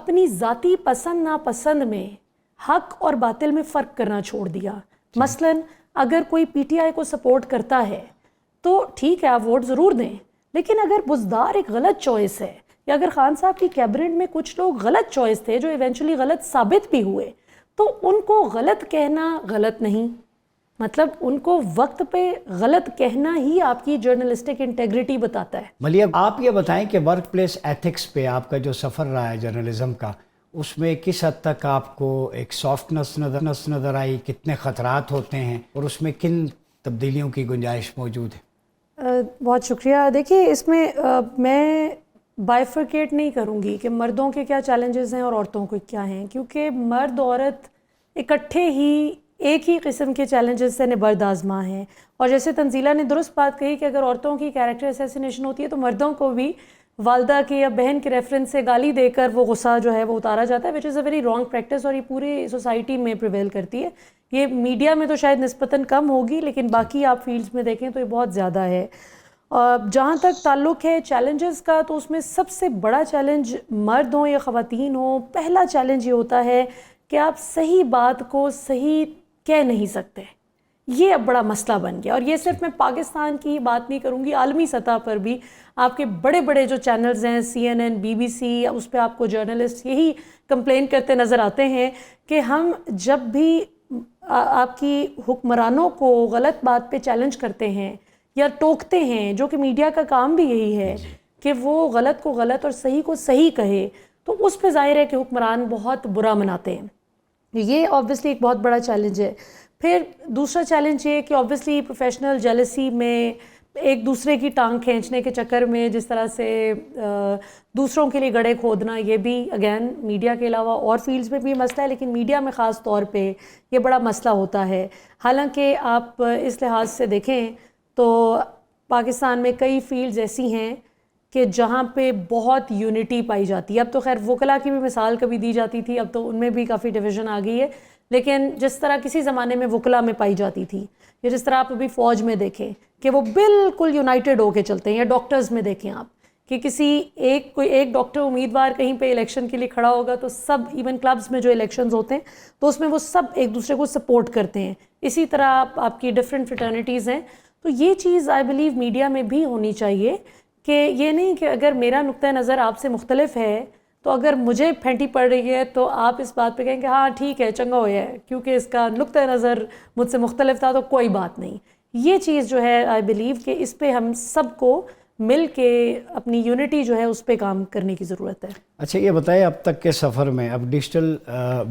اپنی ذاتی پسند ناپسند میں حق اور باطل میں فرق کرنا چھوڑ دیا. مثلاً اگر کوئی پی ٹی آئی کو سپورٹ کرتا ہے تو ٹھیک ہے آپ ووٹ ضرور دیں، لیکن اگر بزدار ایک غلط چوائس ہے، یا اگر خان صاحب کی کیبنٹ میں کچھ لوگ غلط چوائس تھے جو ایونچولی غلط ثابت بھی ہوئے، تو ان کو غلط کہنا غلط نہیں، مطلب ان کو وقت پہ غلط کہنا ہی آپ کی جرنلسٹک انٹیگریٹی بتاتا ہے. ملیہ آپ یہ بتائیں کہ ورک پلیس ایتھکس پہ آپ کا جو سفر رہا ہے جرنلزم کا، اس میں کس حد تک آپ کو ایک سافٹنس نظر آئی، کتنے خطرات ہوتے ہیں اور اس میں کن تبدیلیوں کی گنجائش موجود ہے؟ بہت شکریہ. دیکھیے اس میں میں بائیفرکیٹ نہیں کروں گی کہ مردوں کے کیا چیلنجز ہیں اور عورتوں کے کیا ہیں، کیونکہ مرد عورت اکٹھے ہی ایک ہی قسم کے چیلنجز سے نبرد آزما ہیں. اور جیسے تنزیلہ نے درست بات کہی کہ اگر عورتوں کی کیریکٹر اسیسینیشن ہوتی ہے تو مردوں کو بھی والدہ کے یا بہن کے ریفرنس سے گالی دے کر وہ غصہ جو ہے وہ اتارا جاتا ہے، وچ از اے ویری رانگ پریکٹس، اور یہ پوری سوسائٹی میں پریویل کرتی ہے. یہ میڈیا میں تو شاید نسبتاً کم ہوگی، لیکن باقی آپ فیلڈز میں دیکھیں تو یہ بہت زیادہ ہے. جہاں تک تعلق ہے چیلنجز کا، تو اس میں سب سے بڑا چیلنج مرد ہوں یا خواتین ہوں، پہلا چیلنج یہ ہوتا ہے کہ آپ صحیح بات کو صحیح کہہ نہیں سکتے. یہ اب بڑا مسئلہ بن گیا، اور یہ صرف میں پاکستان کی بات نہیں کروں گی، عالمی سطح پر بھی آپ کے بڑے بڑے جو چینلز ہیں، CNN، BBC، اس پہ آپ کو جرنلسٹ یہی کمپلین کرتے نظر آتے ہیں کہ ہم جب بھی آپ کی حکمرانوں کو غلط بات پہ چیلنج کرتے ہیں یا ٹوکتے ہیں، جو کہ میڈیا کا کام بھی یہی ہے کہ وہ غلط کو غلط اور صحیح کو صحیح کہے، تو اس پہ ظاہر ہے کہ حکمران بہت برا مناتے ہیں. یہ آبویسلی ایک بہت بڑا چیلنج ہے. پھر دوسرا چیلنج یہ کہ آبویسلی پروفیشنل جیلسی میں ایک دوسرے کی ٹانگ کھینچنے کے چکر میں جس طرح سے دوسروں کے لیے گڑھے کھودنا، یہ بھی اگین میڈیا کے علاوہ اور فیلڈز میں بھی مسئلہ ہے، لیکن میڈیا میں خاص طور پہ یہ بڑا مسئلہ ہوتا ہے. حالانکہ آپ اس لحاظ سے دیکھیں تو پاکستان میں کئی فیلڈز ایسی ہیں کہ جہاں پہ بہت یونٹی پائی جاتی ہے. اب تو خیر وکلا کی بھی مثال کبھی دی جاتی تھی، اب تو ان میں بھی کافی ڈویژن آ گئی ہے، لیکن جس طرح کسی زمانے میں وکلا میں پائی جاتی تھی، یا جس طرح آپ ابھی فوج میں دیکھیں کہ وہ بالکل یونائٹڈ ہو کے چلتے ہیں، یا ڈاکٹرز میں دیکھیں آپ کہ کوئی ایک ڈاکٹر امیدوار کہیں پہ الیکشن کے لیے کھڑا ہوگا تو سب، ایون کلبز میں جو الیکشنز ہوتے ہیں تو اس میں وہ سب ایک دوسرے کو سپورٹ کرتے ہیں. اسی طرح آپ کی ڈفرینٹ فریٹرنیٹیز ہیں. تو یہ چیز آئی بلیو میڈیا میں بھی ہونی چاہیے کہ یہ نہیں کہ اگر میرا نقطہ نظر آپ سے مختلف ہے تو اگر مجھے پھینٹی پڑ رہی ہے تو آپ اس بات پہ کہیں کہ ہاں ٹھیک ہے، چنگا ہوا ہے، کیونکہ اس کا نقطہ نظر مجھ سے مختلف تھا تو کوئی بات نہیں. یہ چیز جو ہے آئی بلیو کہ اس پہ ہم سب کو مل کے اپنی یونٹی جو ہے اس پہ کام کرنے کی ضرورت ہے. اچھا یہ بتائیں، اب تک کے سفر میں اب ڈیجیٹل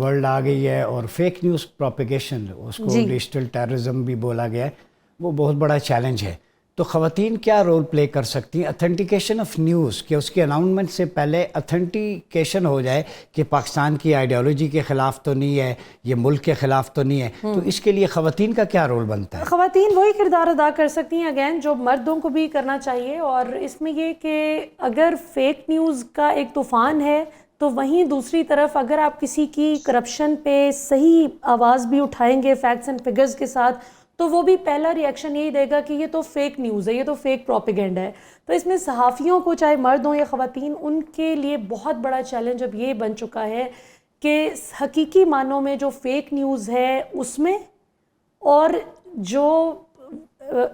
ورلڈ آ گئی ہے اور فیک نیوز پروپیگیشن، اس کو ڈیجیٹل ٹیررزم بھی بولا گیا ہے، وہ بہت بڑا چیلنج ہے. تو خواتین کیا رول پلے کر سکتی ہیں اتھینٹیکیشن آف نیوز، کہ اس کی اناؤنسمنٹ سے پہلے اتھینٹیکیشن ہو جائے کہ پاکستان کی آئیڈیالوجی کے خلاف تو نہیں ہے، یہ ملک کے خلاف تو نہیں ہے، تو اس کے لیے خواتین کا کیا رول بنتا ہے؟ خواتین وہی کردار ادا کر سکتی ہیں اگین جو مردوں کو بھی کرنا چاہیے. اور اس میں یہ کہ اگر فیک نیوز کا ایک طوفان ہے تو وہیں دوسری طرف اگر آپ کسی کی کرپشن پہ صحیح آواز بھی اٹھائیں گے فیکٹس اینڈ فگرز کے ساتھ، تو وہ بھی پہلا ری ایکشن یہی دے گا کہ یہ تو فیک نیوز ہے، یہ تو فیک پروپیگنڈا ہے. تو اس میں صحافیوں کو، چاہے مرد ہوں یا خواتین، ان کے لیے بہت بڑا چیلنج اب یہ بن چکا ہے کہ حقیقی معنوں میں جو فیک نیوز ہے اس میں، اور جو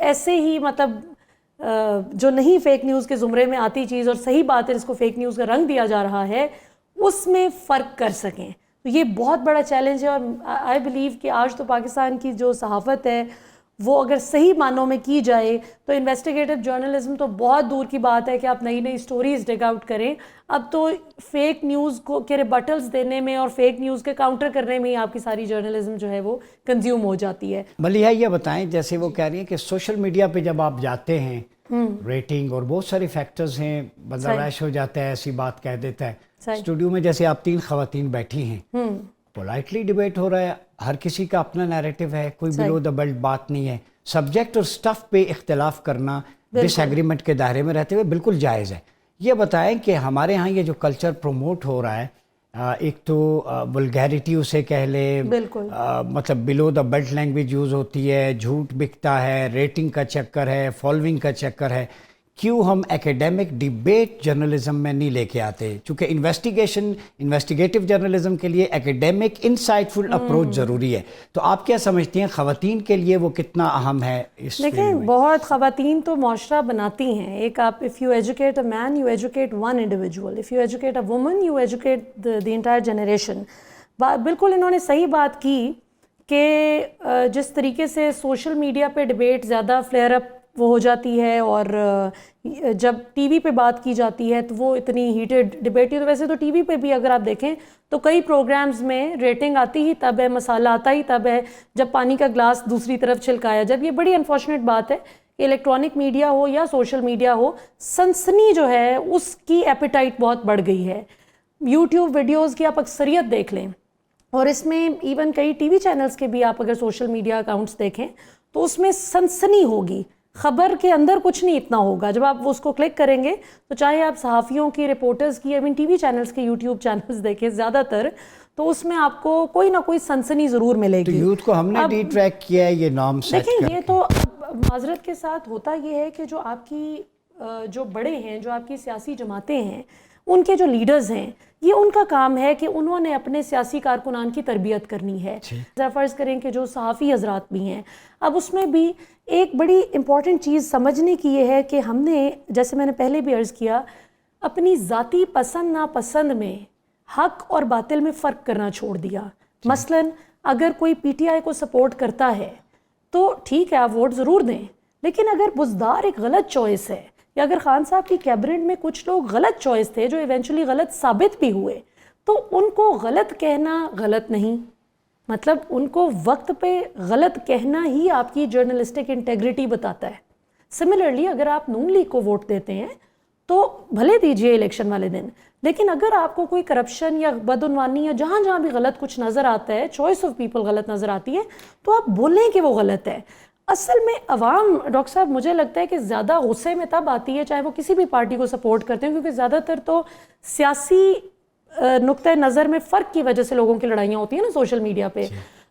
ایسے ہی مطلب جو نہیں فیک نیوز کے زمرے میں آتی چیز اور صحیح بات ہے جس کو فیک نیوز کا رنگ دیا جا رہا ہے، اس میں فرق کر سکیں. تو یہ بہت بڑا چیلنج ہے. اور آئی بلیو کہ آج تو پاکستان کی جو صحافت ہے وہ اگر صحیح معنوں میں کی جائے تو انویسٹیگیٹو جرنلزم تو بہت دور کی بات ہے کہ آپ نئی نئی سٹوریز ڈگ آؤٹ کریں. اب تو فیک نیوز کو کے ریبٹلز دینے میں اور فیک نیوز کے کاؤنٹر کرنے میں ہی آپ کی ساری جرنلزم جو ہے وہ کنزیوم ہو جاتی ہے. ملیحہ یہ بتائیں، جیسے وہ کہہ رہی ہیں کہ سوشل میڈیا پہ جب آپ جاتے ہیں، ریٹنگ اور بہت سارے فیکٹرز ہیں، بندہ ریش ہو جاتا ہے، ایسی بات کہہ دیتا ہے. اسٹوڈیو میں جیسے آپ 3 خواتین بیٹھی ہیں، پولائٹلی ڈیبیٹ ہو رہا ہے، ہر کسی کا اپنا نیریٹو ہے، کوئی بلو دا بیلٹ بات نہیں ہے. سبجیکٹ اور سٹف پہ اختلاف کرنا ڈس ایگریمنٹ کے دائرے میں رہتے ہوئے بالکل جائز ہے. یہ بتائیں کہ ہمارے ہاں یہ جو کلچر پروموٹ ہو رہا ہے، ایک تو ولگیرٹی اسے کہہ لیں، مطلب بلو دا بیلٹ لینگویج یوز ہوتی ہے، جھوٹ بکتا ہے، ریٹنگ کا چکر ہے، فالوئنگ کا چکر ہے، کیوں ہم ایکیڈیمک ڈیبیٹ جرنلزم میں نہیں لے کے آتے؟ چونکہ انویسٹیگیٹو جرنلزم کے لیے ایکیڈیمک انسائٹ فل اپروچ ضروری ہے. تو آپ کیا سمجھتی ہیں خواتین کے لیے وہ کتنا اہم ہے اس فیلڈ دیکھیں میں؟ بہت خواتین تو معاشرہ بناتی ہیں. ایک آپ if you educate a man you educate one individual, if you educate a woman you educate the entire generation. بالکل انہوں نے صحیح بات کی کہ جس طریقے سے سوشل میڈیا پہ ڈبیٹ زیادہ فلیئر اپ وہ ہو جاتی ہے, اور جب ٹی وی پہ بات کی جاتی ہے تو وہ اتنی ہیٹڈ ڈبیٹ ہے. تو ویسے تو ٹی وی پہ بھی اگر آپ دیکھیں تو کئی پروگرامز میں ریٹنگ آتی ہی تب ہے, مسئلہ آتا ہی تب ہے جب پانی کا گلاس دوسری طرف چھلکایا. جب یہ بڑی انفارچونیٹ بات ہے کہ الیکٹرانک میڈیا ہو یا سوشل میڈیا ہو, سنسنی جو ہے اس کی ایپیٹائٹ بہت بڑھ گئی ہے. یوٹیوب ویڈیوز کی آپ اکثریت دیکھ لیں, اور اس میں ایون کئی ٹی وی چینلز کے بھی آپ اگر سوشل میڈیا اکاؤنٹس دیکھیں تو اس میں سنسنی ہوگی, خبر کے اندر کچھ نہیں اتنا ہوگا. جب آپ اس کو کلک کریں گے تو چاہے آپ صحافیوں کی, رپورٹرز کی, ٹی وی چینلز کے یوٹیوب چینلز دیکھیں زیادہ تر, تو اس میں آپ کو کوئی نہ کوئی سنسنی ضرور ملے تو گی. یوتھ کو ہم نے ڈی ٹریک کیا ہے یہ نام سیٹ کر دیکھیں یہ تو معذرت کے ساتھ ہوتا یہ ہے کہ جو آپ کی جو بڑے ہیں, جو آپ کی سیاسی جماعتیں ہیں, ان کے جو لیڈرز ہیں, یہ ان کا کام ہے کہ انہوں نے اپنے سیاسی کارکنان کی تربیت کرنی ہے. فرض کریں کہ جو صحافی حضرات بھی ہیں, اب اس میں بھی ایک بڑی امپورٹنٹ چیز سمجھنے کی یہ ہے کہ ہم نے, جیسے میں نے پہلے بھی عرض کیا, اپنی ذاتی پسند ناپسند میں حق اور باطل میں فرق کرنا چھوڑ دیا. مثلاً اگر کوئی پی ٹی آئی کو سپورٹ کرتا ہے تو ٹھیک ہے آپ ووٹ ضرور دیں, لیکن اگر بزدار ایک غلط چوائس ہے, یا اگر خان صاحب کی کیبنٹ میں کچھ لوگ غلط چوائس تھے جو ایونچولی غلط ثابت بھی ہوئے, تو ان کو غلط کہنا غلط نہیں, مطلب ان کو وقت پہ غلط کہنا ہی آپ کی جرنلسٹک انٹیگریٹی بتاتا ہے. سملرلی اگر آپ نون لیگ کو ووٹ دیتے ہیں تو بھلے دیجئے الیکشن والے دن, لیکن اگر آپ کو کوئی کرپشن یا بدعنوانی یا جہاں جہاں بھی غلط کچھ نظر آتا ہے, چوائس آف پیپل غلط نظر آتی ہے, تو آپ بولیں کہ وہ غلط ہے. اصل میں عوام, ڈاکٹر صاحب مجھے لگتا ہے کہ زیادہ غصے میں تب آتی ہے چاہے وہ کسی بھی پارٹی کو سپورٹ کرتے ہیں, کیونکہ زیادہ تر تو سیاسی نقطۂ نظر میں فرق کی وجہ سے لوگوں کی لڑائیاں ہوتی ہیں نا سوشل میڈیا پہ.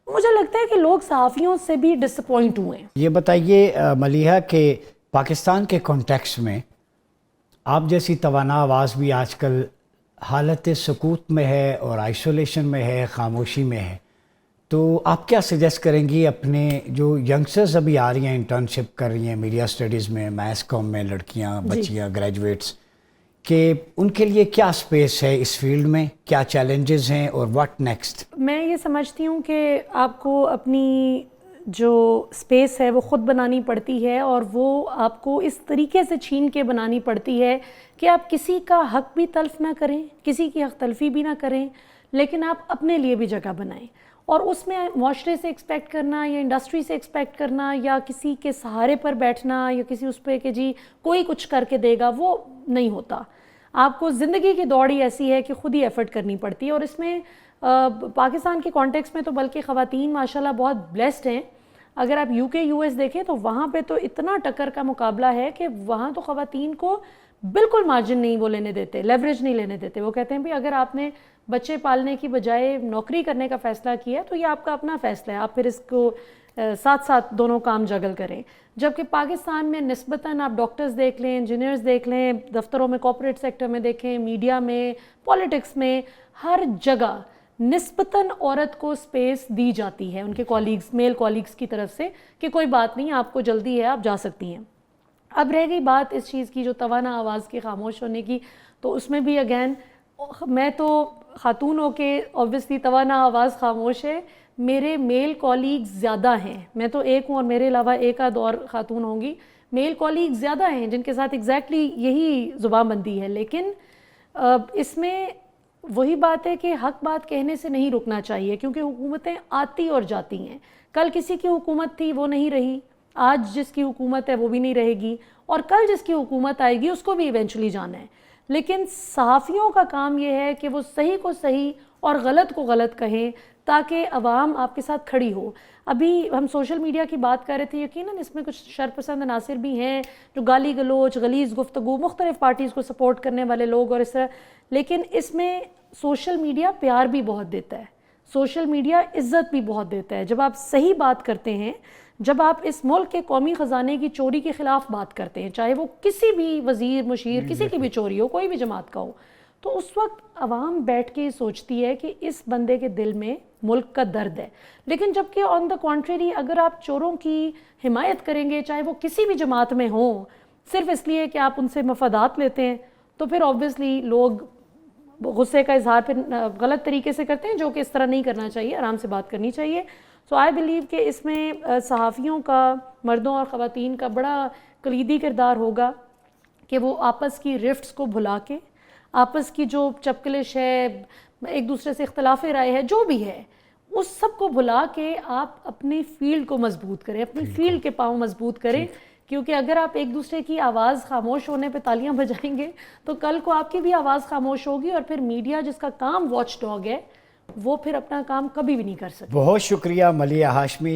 مجھے لگتا ہے کہ لوگ صحافیوں سے بھی ڈس اپوائنٹ ہوئے ہیں. یہ بتائیے ملیحہ کہ پاکستان کے کانٹیکسٹ میں آپ جیسی توانا آواز بھی آج کل حالت سکوت میں ہے اور آئسولیشن میں ہے, خاموشی میں ہے, تو آپ کیا سجیسٹ کریں گی اپنے جو ینگسٹرز ابھی آ رہی ہیں, انٹرنشپ کر رہی ہیں میڈیا اسٹڈیز میں, میس کام میں, لڑکیاں بچیاں گریجویٹس, کہ ان کے لیے کیا سپیس ہے اس فیلڈ میں, کیا چیلنجز ہیں اور واٹ نیکسٹ؟ میں یہ سمجھتی ہوں کہ آپ کو اپنی جو سپیس ہے وہ خود بنانی پڑتی ہے, اور وہ آپ کو اس طریقے سے چھین کے بنانی پڑتی ہے کہ آپ کسی کا حق بھی تلف نہ کریں, کسی کی حق تلفی بھی نہ کریں, لیکن آپ اپنے لیے بھی جگہ بنائیں. اور اس میں معاشرے سے ایکسپیکٹ کرنا یا انڈسٹری سے ایکسپیکٹ کرنا یا کسی کے سہارے پر بیٹھنا یا کسی اس پہ کہ جی کوئی کچھ کر کے دے گا, وہ نہیں ہوتا. آپ کو زندگی کی دوڑ ہی ایسی ہے کہ خود ہی ایفرٹ کرنی پڑتی ہے. اور اس میں پاکستان کے کانٹیکس میں تو بلکہ خواتین ماشاءاللہ بہت بلیسڈ ہیں. اگر آپ یو کے یو ایس دیکھیں تو وہاں پہ تو اتنا ٹکر کا مقابلہ ہے کہ وہاں تو خواتین کو بالکل مارجن نہیں وہ لینے دیتے, لیوریج نہیں لینے دیتے. وہ کہتے ہیں بھی اگر آپ نے بچے پالنے کی بجائے نوکری کرنے کا فیصلہ کیا تو یہ آپ کا اپنا فیصلہ ہے, آپ پھر اس کو ساتھ ساتھ دونوں کام جگل کریں. جبکہ پاکستان میں نسبتاً آپ ڈاکٹرز دیکھ لیں, انجینئرز دیکھ لیں, دفتروں میں, کارپوریٹ سیکٹر میں دیکھیں, میڈیا میں, پولیٹکس میں, ہر جگہ نسبتاً عورت کو سپیس دی جاتی ہے ان کے کولیگز, میل کولیگز کی طرف سے کہ کوئی بات نہیں, آپ کو جلدی ہے, آپ جا سکتی ہیں. اب رہ گئی بات اس چیز کی جو توانا آواز کے خاموش ہونے کی, تو اس میں بھی اگین میں تو خاتون ہو کے اوبویسلی توانا آواز خاموش ہے, میرے میل کولیگز زیادہ ہیں, میں تو ایک ہوں اور میرے علاوہ ایک آدھ اور خاتون ہوں گی, میل کولیگز زیادہ ہیں جن کے ساتھ ایگزیکٹلی یہی زبان بندی ہے. لیکن اس میں وہی بات ہے کہ حق بات کہنے سے نہیں رکنا چاہیے, کیونکہ حکومتیں آتی اور جاتی ہیں. کل کسی کی حکومت تھی وہ نہیں رہی, آج جس کی حکومت ہے وہ بھی نہیں رہے گی, اور کل جس کی حکومت آئے گی اس کو بھی ایونچولی جانا ہے. لیکن صحافیوں کا کام یہ ہے کہ وہ صحیح کو صحیح اور غلط کو غلط کہیں تاکہ عوام آپ کے ساتھ کھڑی ہو. ابھی ہم سوشل میڈیا کی بات کر رہے تھے, یقیناً اس میں کچھ شرپسند عناصر بھی ہیں جو گالی گلوچ, غلیظ گفتگو, مختلف پارٹیز کو سپورٹ کرنے والے لوگ اور اس طرح, لیکن اس میں سوشل میڈیا پیار بھی بہت دیتا ہے, سوشل میڈیا عزت بھی بہت دیتا ہے. جب آپ صحیح بات کرتے ہیں, جب آپ اس ملک کے قومی خزانے کی چوری کے خلاف بات کرتے ہیں، چاہے وہ کسی بھی وزیر مشیر کسی کی بھی چوری ہو، کوئی بھی جماعت کا ہو، تو اس وقت عوام بیٹھ کے سوچتی ہے کہ اس بندے کے دل میں ملک کا درد ہے. لیکن جبکہ آن دا کنٹریری اگر آپ چوروں کی حمایت کریں گے، چاہے وہ کسی بھی جماعت میں ہوں، صرف اس لیے کہ آپ ان سے مفادات لیتے ہیں، تو پھر آبویسلی لوگ غصے کا اظہار پھر غلط طریقے سے کرتے ہیں، جو کہ اس طرح نہیں کرنا چاہیے، آرام سے بات کرنی چاہیے. سو آئی بلیو کہ اس میں صحافیوں کا، مردوں اور خواتین کا بڑا کلیدی کردار ہوگا کہ وہ آپس کی رفٹس کو بھلا کے، آپس کی جو چپکلش ہے، ایک دوسرے سے اختلاف رائے ہے، جو بھی ہے، اس سب کو بھلا کے آپ اپنی فیلڈ کو مضبوط کریں، اپنی فیلڈ کے پاؤں مضبوط کریں. کیونکہ اگر آپ ایک دوسرے کی آواز خاموش ہونے پہ تالیاں بجائیں گے تو کل کو آپ کی بھی آواز خاموش ہوگی، اور پھر میڈیا جس کا کام واچ ڈاگ ہے وہ پھر اپنا کام کبھی بھی نہیں کر سکتا. بہت شکریہ ملیحہ ہاشمی.